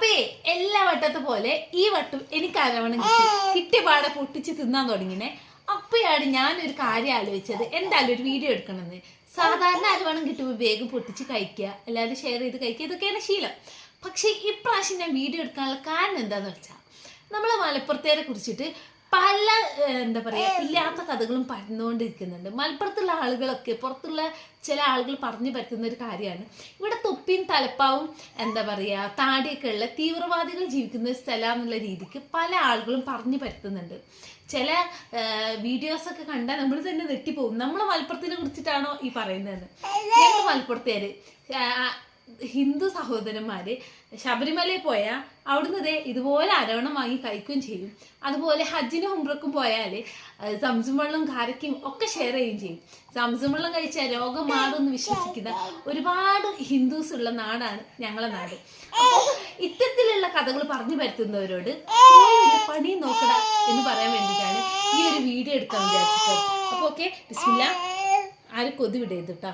അപ്പേ എല്ലാ വട്ടത്തെ പോലെ ഈ വട്ടം എനിക്ക് അരവണം കിട്ടിയ പാടെ പൊട്ടിച്ച് തിന്നാൻ തുടങ്ങിനെ. അപ്പോഴാണ് ഞാനൊരു കാര്യം ആലോചിച്ചത്, എന്തായാലും ഒരു വീഡിയോ എടുക്കണമെന്ന്. സാധാരണ അരവണം കിട്ടുമ്പോൾ വേഗം പൊട്ടിച്ച് കഴിക്കുക, എല്ലാവരും ഷെയർ ചെയ്ത് കഴിക്കുക, ഇതൊക്കെയാണ് ശീലം. പക്ഷെ ഇപ്രാവശ്യം ഞാൻ വീഡിയോ എടുക്കാനുള്ള കാരണം എന്താന്ന് വെച്ചാൽ, നമ്മളെ മലപ്പുറത്തേരെ കുറിച്ചിട്ട് പല എന്താ പറയുക ഇല്ലാത്ത കഥകളും പറഞ്ഞുകൊണ്ടിരിക്കുന്നുണ്ട്. മലപ്പുറത്തുള്ള ആളുകളൊക്കെ പുറത്തുള്ള ചില ആളുകൾ പറഞ്ഞു പറ്റുന്ന ഒരു കാര്യമാണ്, ഇവിടെ തൊപ്പിയും തലപ്പാവും എന്താ പറയുക താടിയൊക്കെ ഉള്ള തീവ്രവാദികൾ ജീവിക്കുന്ന ഒരു സ്ഥലം എന്നുള്ള രീതിക്ക് പല ആളുകളും പറഞ്ഞു പറ്റുന്നുണ്ട്. ചില വീഡിയോസൊക്കെ കണ്ടാൽ നമ്മൾ തന്നെ നെട്ടിപ്പോകും, നമ്മളെ മലപ്പുറത്തിനെ കുറിച്ചിട്ടാണോ ഈ പറയുന്നത്. ഞങ്ങൾ മലപ്പുറത്തേര് ഹിന്ദു സഹോദരന്മാര് ശബരിമലയിൽ പോയാൽ അവിടുന്ന് ഇതുപോലെ അരവണം വാങ്ങി കഴിക്കുകയും ചെയ്യും. അതുപോലെ ഹജ്ജിനും ഉംറക്കും പോയാൽ സംസം വെള്ളം കാരക്കയും ഒക്കെ ഷെയർ ചെയ്യുകയും ചെയ്യും. സംസം വെള്ളം കഴിച്ചാൽ രോഗം മാറുമെന്ന് വിശ്വസിക്കുന്ന ഒരുപാട് ഹിന്ദുസ് ഉള്ള നാടാണ് ഞങ്ങളെ നാട്. അപ്പോൾ ഇത്തരത്തിലുള്ള കഥകൾ പറഞ്ഞു പറ്റുന്നവരോട് പണി നോക്കട എന്ന് പറയാൻ വേണ്ടിയിട്ടാണ് ഈ ഒരു വീഡിയോ എടുക്കാൻ വിചാരിച്ചത്. അപ്പോൾ ഓക്കെ, ബിസ്മില്ലാ. ആരും കൊതി വിടരുത് കേട്ടോ.